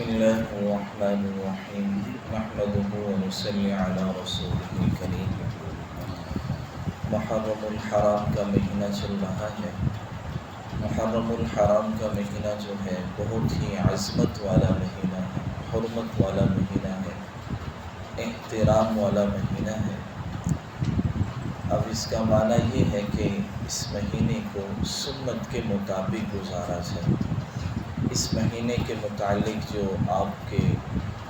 بسم اللہ الرحمن الرحیم نحمده ونصلی علی رسولہ الکریم۔ محرم الحرام کا مہینہ چل رہا ہے۔ محرم الحرام کا مہینہ جو ہے بہت ہی عظمت والا مہینہ ہے، حرمت والا مہینہ ہے، احترام والا مہینہ ہے۔ اب اس کا معنی یہ ہے کہ اس مہینے کو سنت کے مطابق گزارا جائے۔ اس مہینے کے متعلق جو آپ کے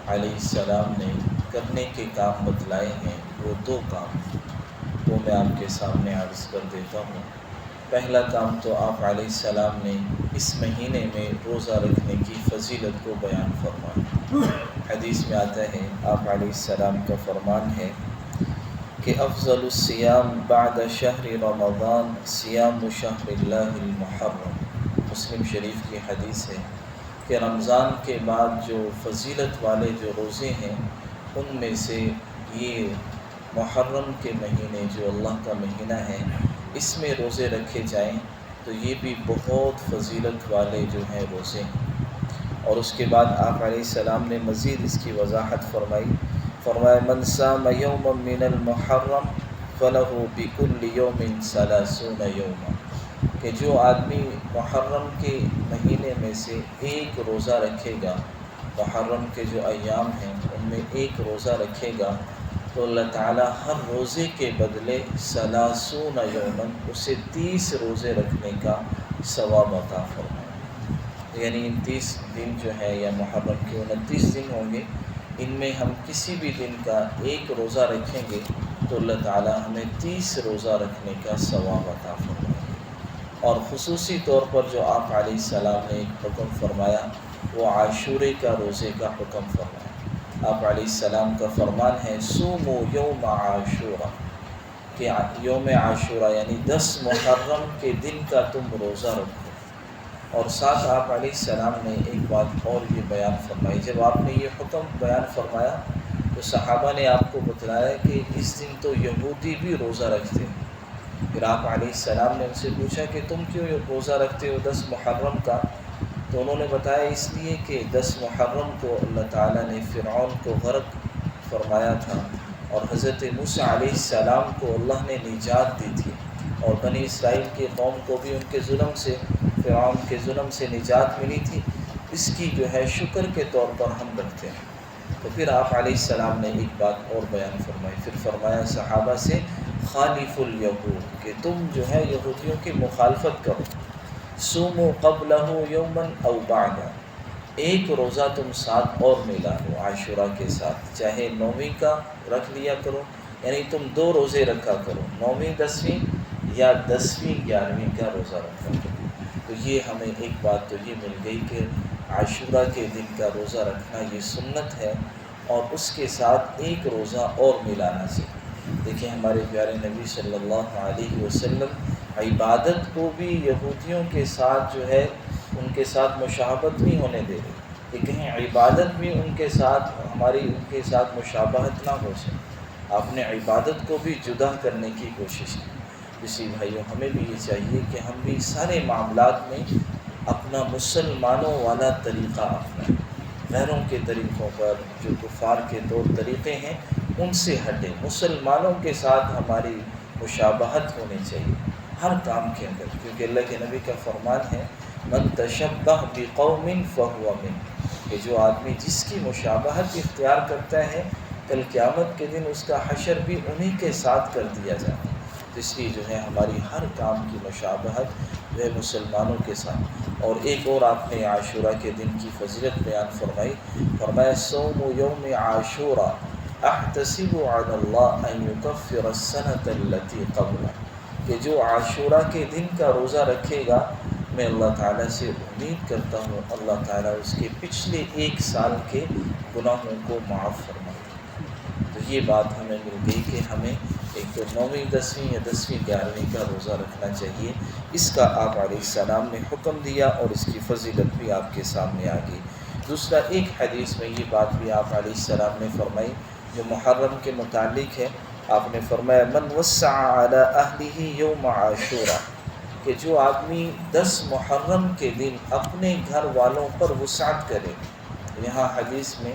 علیہ السلام نے کرنے کے کام بتلائے ہیں وہ دو کام، وہ میں آپ کے سامنے عرض کر دیتا ہوں۔ پہلا کام تو آپ علیہ السلام نے اس مہینے میں روزہ رکھنے کی فضیلت کو بیان فرمایا۔ حدیث میں آتا ہے، آپ علیہ السلام کا فرمان ہے کہ افضل الصیام بعد شہر رمضان صیام شہر اللہ المحرم۔ مسلم شریف کی حدیث ہے کہ رمضان کے بعد جو فضیلت والے جو روزے ہیں ان میں سے یہ محرم کے مہینے جو اللہ کا مہینہ ہے اس میں روزے رکھے جائیں تو یہ بھی بہت فضیلت والے جو ہیں روزے ہیں۔ اور اس کے بعد آپ علیہ السلام نے مزید اس کی وضاحت فرمایا من صام یوما من المحرم فلہ بکل یوم 30 یوما، کہ جو آدمی محرم کے مہینے میں سے ایک روزہ رکھے گا، محرم کے جو ایام ہیں ان میں ایک روزہ رکھے گا تو اللہ تعالیٰ ہر روزے کے بدلے 30 یوماً اسے 30 روزے رکھنے کا ثواب عطا فرمائے۔ یعنی 30 دن جو ہے یا محرم کے 29 دن ہوں گے، ان میں ہم کسی بھی دن کا ایک روزہ رکھیں گے تو اللہ تعالیٰ ہمیں 30 روزہ رکھنے کا ثواب عطا فرمائے۔ اور خصوصی طور پر جو آپ علیہ السلام نے ایک حکم فرمایا وہ عاشورے کا روزے کا حکم فرمایا۔ آپ علیہ السلام کا فرمان ہے صوموا یوم عاشورہ، کہ یوم عاشورہ یعنی 10 محرم کے دن کا تم روزہ رکھو۔ اور ساتھ آپ علیہ السلام نے ایک بات اور یہ بیان فرمائی، جب آپ نے یہ حکم بیان فرمایا تو صحابہ نے آپ کو بتلایا کہ اس دن تو یہودی بھی روزہ رکھتے ہیں۔ پھر آپ علیہ السلام نے ان سے پوچھا کہ تم کیوں روزہ رکھتے ہو 10 محرم کا؟ تو انہوں نے بتایا اس لیے کہ 10 محرم کو اللہ تعالیٰ نے فرعون کو غرق فرمایا تھا اور حضرت موسیٰ علیہ السلام کو اللہ نے نجات دی تھی، اور بنی اسرائیل کی قوم کو بھی ان کے ظلم سے، فرعون کے ظلم سے نجات ملی تھی۔ اس کی جو ہے شکر کے طور پر ہم رکھتے ہیں۔ تو پھر آپ علیہ السلام نے ایک بات اور بیان فرمائی، پھر فرمایا صحابہ سے خالف الیہود، کہ تم جو ہے یہودیوں کی مخالفت کرو، صوموا قبلہ یوما او بعدہ، ایک روزہ تم ساتھ اور ملا لو عاشورہ کے ساتھ، چاہے 9ویں کا رکھ لیا کرو، یعنی تم 2 روزے رکھا کرو، 9ویں 10ویں یا 10ویں 11ویں کا روزہ رکھا کرو۔ تو یہ ہمیں ایک بات تو یہ مل گئی کہ عاشورہ کے دن کا روزہ رکھنا یہ سنت ہے، اور اس کے ساتھ ایک روزہ اور ملانا چاہیے۔ دیکھیں ہمارے پیارے نبی صلی اللہ علیہ وسلم عبادت کو بھی یہودیوں کے ساتھ جو ہے ان کے ساتھ مشابہت نہیں ہونے دے رہے کہ کہیں عبادت بھی ان کے ساتھ ان کے ساتھ مشابہت نہ ہو جائے۔ آپ نے عبادت کو بھی جدا کرنے کی کوشش کی۔ اسی بھائیوں ہمیں بھی یہ چاہیے کہ ہم بھی سارے معاملات میں اپنا مسلمانوں والا طریقہ اپنائیں، غیروں کے طریقوں پر جو کفار کے طور طریقے ہیں ان سے ہٹیں، مسلمانوں کے ساتھ ہماری مشابہت ہونی چاہیے ہر کام کے اندر، کیونکہ اللہ کے نبی کا فرمان ہے من تشبہ بقوم فہو منہم، کہ جو آدمی جس کی مشابہت اختیار کرتا ہے کل قیامت کے دن اس کا حشر بھی انہی کے ساتھ کر دیا جاتا ہے۔ تو اس لیے جو ہے ہماری ہر کام کی مشابہت جو ہے مسلمانوں کے ساتھ۔ اور ایک اور آپ نے عاشورہ کے دن کی فضیلت بیان فرمایا صوم یوم عاشورہ احتسب علی اللہ ان یکفر السنة التي قبلہ، کہ جو عاشورہ کے دن کا روزہ رکھے گا میں اللہ تعالیٰ سے امید کرتا ہوں اللہ تعالیٰ اس کے پچھلے 1 سال کے گناہوں کو معاف فرما دے۔ تو یہ بات ہمیں مل گئی کہ ہمیں ایک تو 9ویں 10ویں یا 10ویں 11ویں کا روزہ رکھنا چاہیے، اس کا آپ علیہ السلام نے حکم دیا اور اس کی فضیلت بھی آپ کے سامنے آ گئی۔ دوسرا ایک حدیث میں یہ بات بھی آپ علیہ السلام نے فرمائی جو محرم کے متعلق ہے، آپ نے فرمایا من وسع علی اہلہ یوم عاشورہ، کہ جو آدمی 10 محرم کے دن اپنے گھر والوں پر وسعت کرے، یہاں حدیث میں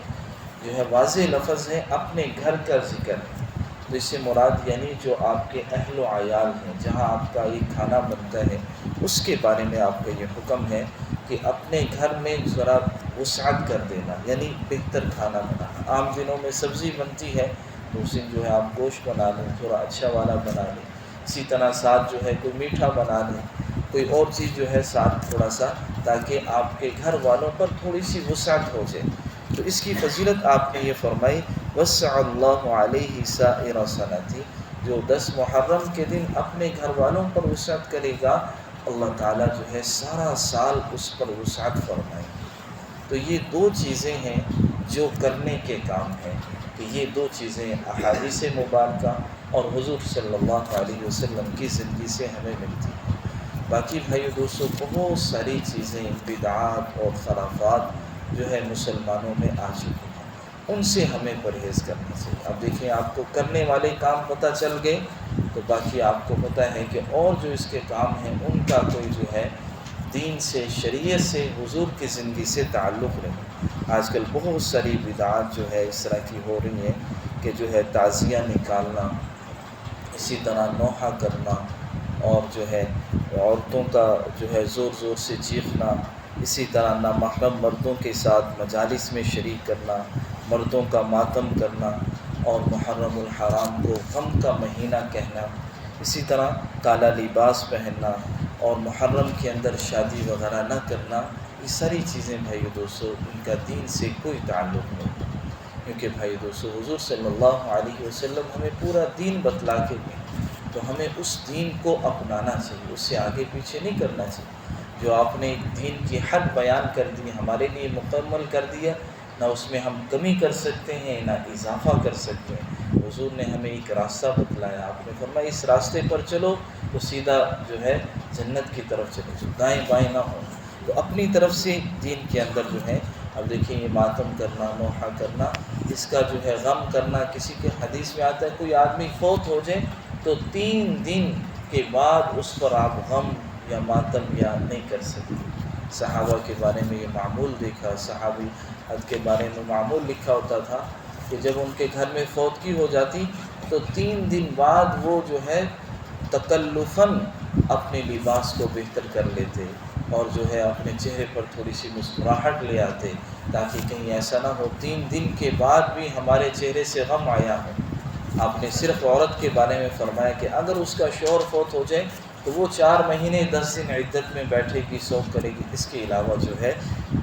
جو ہے واضح لفظ ہے اپنے گھر کا ذکر ہے، تو اس سے مراد یعنی جو آپ کے اہل و عیال ہیں، جہاں آپ کا یہ کھانا بنتا ہے، اس کے بارے میں آپ کا یہ حکم ہے کہ اپنے گھر میں ذرا وسعت کر دینا، یعنی بہتر کھانا بنانا۔ عام دنوں میں سبزی بنتی ہے تو اس دن جو ہے آپ گوشت بنا لیں، تھوڑا اچھا والا بنا لیں، اسی طرح ساتھ جو ہے کوئی میٹھا بنا لیں، کوئی اور چیز جو ہے ساتھ تھوڑا سا، تاکہ آپ کے گھر والوں پر تھوڑی سی وسعت ہو جائے۔ تو اس کی فضیلت آپ نے یہ فرمائی، وسع اللہ علیہ سائر سنتی، جو 10 محرم کے دن اپنے گھر والوں پر وسعت کرے گا، اللہ تعالیٰ جو ہے سارا سال اس پر وسعت فرمائے۔ تو یہ دو چیزیں ہیں جو کرنے کے کام ہیں، کہ یہ دو چیزیں احادیث مبارکہ اور حضور صلی اللہ علیہ وسلم کی زندگی سے ہمیں ملتی ہیں۔ باقی بھائی دوستوں، بہت ساری چیزیں بدعات اور خرافات جو ہے مسلمانوں میں آ چکی ہیں، ان سے ہمیں پرہیز کرنا چاہیے۔ اب دیکھیں، آپ کو کرنے والے کام پتہ چل گئے تو باقی آپ کو پتہ ہے کہ اور جو اس کے کام ہیں ان کا کوئی جو ہے دین سے، شریعت سے، حضور کی زندگی سے تعلق نہیں۔ آج کل بہت ساری بدعات جو ہے اس طرح کی ہو رہی ہیں کہ جو ہے تعزیہ نکالنا، اسی طرح نوحہ کرنا، اور جو ہے عورتوں کا جو ہے زور زور سے چیخنا، اسی طرح نامحرم مردوں کے ساتھ مجالس میں شریک کرنا، مردوں کا ماتم کرنا، اور محرم الحرام کو غم کا مہینہ کہنا، اسی طرح کالا لباس پہننا، اور محرم کے اندر شادی وغیرہ نہ کرنا، یہ ساری چیزیں بھائی دوستو ان کا دین سے کوئی تعلق نہیں، کیونکہ بھائی دوستو حضور صلی اللہ علیہ وسلم ہمیں پورا دین بتلا کے گئے، تو ہمیں اس دین کو اپنانا چاہیے، اس سے آگے پیچھے نہیں کرنا چاہیے۔ جو آپ نے دین کی حد بیان کر دی، ہمارے لیے مکمل کر دیا، نہ اس میں ہم کمی کر سکتے ہیں نہ اضافہ کر سکتے ہیں۔ حضور نے ہمیں ایک راستہ بتلایا، آپ نے فرمایا اس راستے پر چلو تو سیدھا جو ہے جنت کی طرف چلے جاؤ، دائیں بائیں نہ ہو۔ تو اپنی طرف سے دین کے اندر جو ہے، اب دیکھیں یہ ماتم کرنا، نوحہ کرنا، اس کا جو ہے غم کرنا، کسی کے حدیث میں آتا ہے کوئی آدمی فوت ہو جائے تو 3 دن کے بعد اس پر آپ غم یا ماتم یا نہیں کر سکتے۔ صحابہ کے بارے میں یہ معمول دیکھا، صحابی حد کے بارے میں معمول لکھا ہوتا تھا کہ جب ان کے گھر میں فوتگی ہو جاتی تو 3 دن بعد وہ جو ہے تکلفاً اپنے لباس کو بہتر کر لیتے، اور جو ہے اپنے چہرے پر تھوڑی سی مسکراہٹ لے آتے، تاکہ کہیں ایسا نہ ہو 3 دن کے بعد بھی ہمارے چہرے سے غم آیا ہو۔ آپ نے صرف عورت کے بارے میں فرمایا کہ اگر اس کا شوہر فوت ہو جائے تو وہ 4 مہینے 10 دن عدت میں بیٹھے گی، صوم کرے گی، اس کے علاوہ جو ہے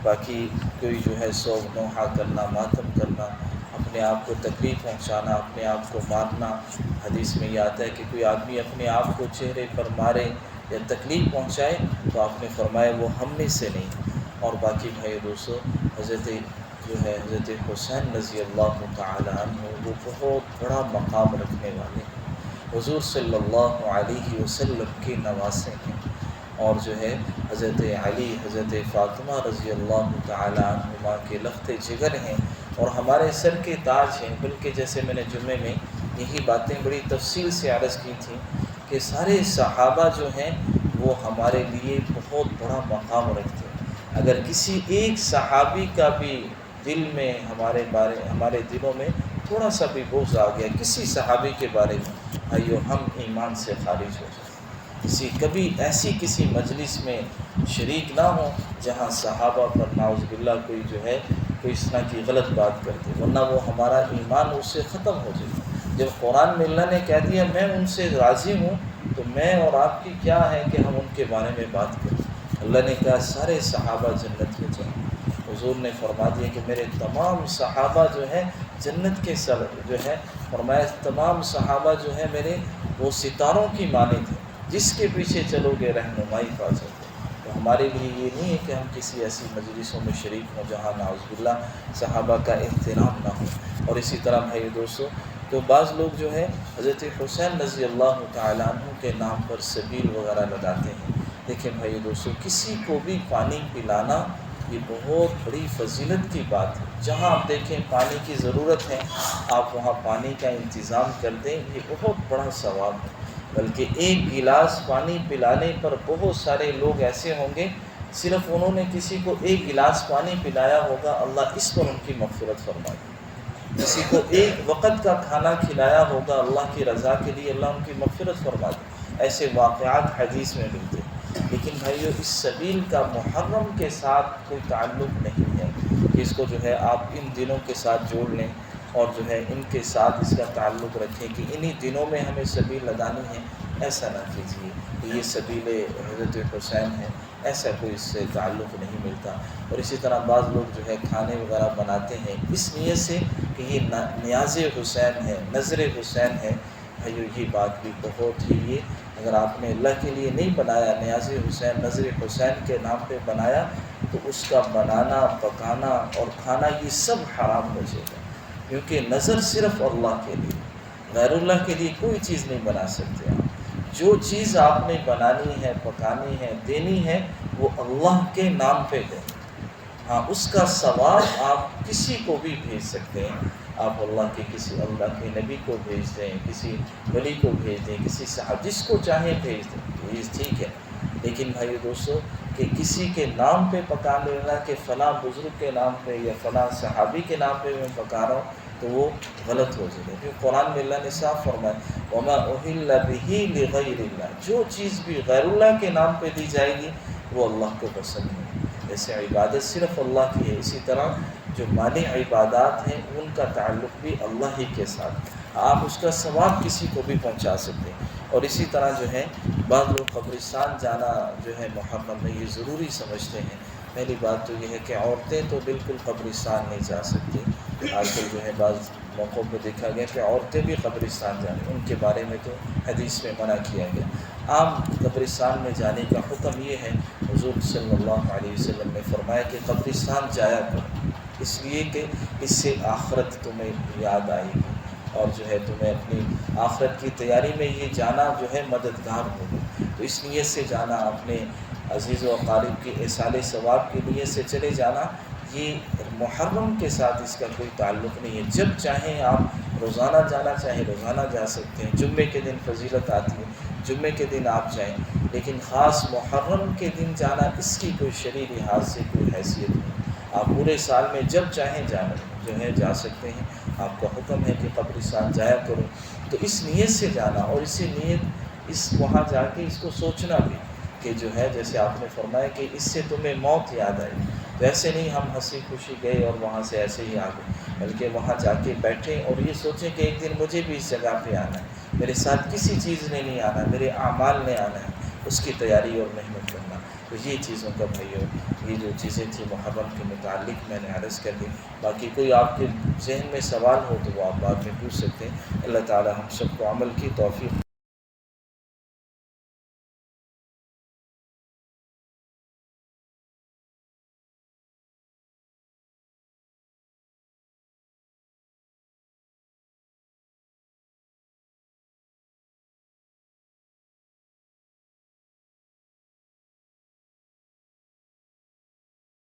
باقی کوئی جو ہے صوم، نوحہ کرنا، ماتم کرنا، اپنے آپ کو تکلیف پہنچانا، اپنے آپ کو مارنا، حدیث میں یہ آتا ہے کہ کوئی آدمی اپنے آپ کو چہرے پر مارے یا تکلیف پہنچائے تو آپ نے فرمایا وہ ہم میں سے نہیں۔ اور باقی بھائی دوستو، حضرت حسین رضی اللہ تعالی عنہ وہ بہت بڑا مقام رکھنے والے ہیں، حضور صلی اللہ علیہ وسلم کے نواسے ہیں، اور جو ہے حضرت علی، حضرت فاطمہ رضی اللہ تعالی عنہما کے لخت جگر ہیں، اور ہمارے سر کے تاج ہیں۔ بلکہ جیسے میں نے جمعے میں یہی باتیں بڑی تفصیل سے عرض کی تھیں کہ سارے صحابہ جو ہیں وہ ہمارے لیے بہت بڑا مقام رکھتے ہیں۔ اگر کسی ایک صحابی کا بھی دل میں ہمارے دلوں میں تھوڑا سا بھی بغض آ گیا کسی صحابی کے بارے میں، بھائیو ہم ایمان سے خارج ہو جائیں۔ کبھی ایسی کسی مجلس میں شریک نہ ہوں جہاں صحابہ پر نعوذ باللہ کوئی اس طرح کی غلط بات کرتے، ورنہ وہ ہمارا ایمان اس سے ختم ہو جائے۔ جب قرآن میں اللہ نے کہہ دیا میں ان سے راضی ہوں، تو میں اور آپ کی کیا ہے کہ ہم ان کے بارے میں بات کریں۔ اللہ نے کہا سارے صحابہ جنت میں جائیں، حضور نے فرما دیا کہ میرے تمام صحابہ جو ہے جنت کے سر جو ہے، فرمایا تمام صحابہ جو ہے میرے وہ ستاروں کی مانند ہیں، جس کے پیچھے چلو گے رہنمائی پا جاؤ گے۔ تو ہمارے لیے یہ نہیں ہے کہ ہم کسی ایسی مجلسوں میں شریک ہوں جہاں نعوذ باللہ صحابہ کا احترام نہ ہو۔ اور اسی طرح بھائی دوستو، تو بعض لوگ جو ہے حضرت حسین رضی اللہ تعالیٰ عنہ کے نام پر سبیل وغیرہ لگاتے ہیں۔ دیکھیں بھائی دوستو، کسی کو بھی پانی پلانا یہ بہت بڑی فضیلت کی بات ہے۔ جہاں آپ دیکھیں پانی کی ضرورت ہے، آپ وہاں پانی کا انتظام کر دیں، یہ بہت بڑا ثواب ہے۔ بلکہ ایک گلاس پانی پلانے پر بہت سارے لوگ ایسے ہوں گے صرف انہوں نے کسی کو ایک گلاس پانی پلایا ہوگا، اللہ اس پر ان کی مغفرت فرما دے۔ کسی کو ایک وقت کا کھانا کھلایا ہوگا، اللہ کی رضا کے لیے اللہ ان کی مغفرت فرما دے۔ ایسے واقعات حدیث میں ملتے ہیں۔ لیکن بھائیو، اس سبیل کا محرم کے ساتھ کوئی تعلق نہیں ہے کہ اس کو جو ہے آپ ان دنوں کے ساتھ جوڑ لیں اور جو ہے ان کے ساتھ اس کا تعلق رکھیں کہ انہی دنوں میں ہمیں سبیل لگانی ہے۔ ایسا نہ کیجیے کہ یہ سبیل حضرت حسین ہے، ایسا کوئی اس سے تعلق نہیں ملتا۔ اور اسی طرح بعض لوگ جو ہے کھانے وغیرہ بناتے ہیں اس نیت سے کہ یہ نیاز حسین ہے، نظر حسین ہے۔ بھائیو، یہ بات بھی بہت ہی، یہ اگر آپ نے اللہ کے لیے نہیں بنایا، نیاز حسین، نظر حسین کے نام پہ بنایا، تو اس کا بنانا، پکانا اور کھانا یہ سب حرام ہو جائے گا، کیونکہ نظر صرف اللہ کے لیے، غیر اللہ کے لیے کوئی چیز نہیں بنا سکتے آپ۔ جو چیز آپ نے بنانی ہے، پکانی ہے، دینی ہے، وہ اللہ کے نام پہ دیں۔ ہاں، اس کا ثواب آپ کسی کو بھی بھیج سکتے ہیں۔ آپ اللہ کے نبی کو بھیج دیں، کسی ولی کو بھیج دیں، کسی صاحب، جس کو چاہیں بھیج دیں، یہ ٹھیک ہے۔ لیکن بھائی دوستو، کہ کسی کے نام پہ پکا لینا کہ فلاں بزرگ کے نام پہ یا فلاں صحابی کے نام پہ میں پکا رہا ہوں، تو وہ غلط ہو جائے گا، کیونکہ قرآن میں اللہ نے صاف فرمایا وَمَا أُحِلَّ بِهِ لِغَيْرِ اللَّهِ، جو چیز بھی غیر اللہ کے نام پہ دی جائے گی وہ اللہ کو پسند نہیں۔ جیسے عبادت صرف اللہ کی ہے، اسی طرح جو مالی عبادات ہیں ان کا تعلق بھی اللہ ہی کے ساتھ، آپ اس کا ثواب کسی کو بھی پہنچا سکتے ہیں۔ اور اسی طرح جو ہے بعض لوگ قبرستان جانا جو ہے محرم میں یہ ضروری سمجھتے ہیں۔ پہلی بات تو یہ ہے کہ عورتیں تو بالکل قبرستان نہیں جا سکتی۔ آج کل جو ہے بعض موقعوں پہ دیکھا گیا کہ عورتیں بھی قبرستان جائیں، ان کے بارے میں تو حدیث میں منع کیا گیا۔ عام قبرستان میں جانے کا حکم یہ ہے، حضور صلی اللہ علیہ وسلم نے فرمایا کہ قبرستان جایا کرو، اس لیے کہ اس سے آخرت تمہیں یاد آئے گی، اور جو ہے تمہیں اپنی آخرت کی تیاری میں یہ جانا جو ہے مددگار ہوگا۔ تو اس نیت سے جانا، اپنے عزیز و اقارب کی ایصال ثواب کی نیت سے چلے جانا، یہ محرم کے ساتھ اس کا کوئی تعلق نہیں ہے۔ جب چاہیں آپ روزانہ جانا چاہیں روزانہ جا سکتے ہیں، جمعے کے دن فضیلت آتی ہے، جمعے کے دن آپ جائیں، لیکن خاص محرم کے دن جانا اس کی کوئی شرعی لحاظ سے کوئی حیثیت نہیں۔ آپ پورے سال میں جب چاہیں جانا جو ہے جا سکتے ہیں۔ آپ کا حکم ہے کہ قبرستان جایا کرو، تو اس نیت سے جانا، اور اسی نیت وہاں جا کے اس کو سوچنا بھی کہ جو ہے جیسے آپ نے فرمایا کہ اس سے تمہیں موت یاد آئی، تو ایسے نہیں ہم ہنسی خوشی گئے اور وہاں سے ایسے ہی آ گئے، بلکہ وہاں جا کے بیٹھیں اور یہ سوچیں کہ ایک دن مجھے بھی اس جگہ پہ آنا ہے، میرے ساتھ کسی چیز نے نہیں آنا، میرے اعمال نے آنا ہے، اس کی تیاری اور محنت کرنا۔ تو یہ چیزوں کا بھائیو، یہ جو چیزیں تھیں محرم کے متعلق میں نے عرض کر دی۔ باقی کوئی آپ کے ذہن میں سوال ہو تو وہ آپ بعد میں پوچھ سکتے ہیں۔ اللہ تعالی ہم سب کو عمل کی توفیق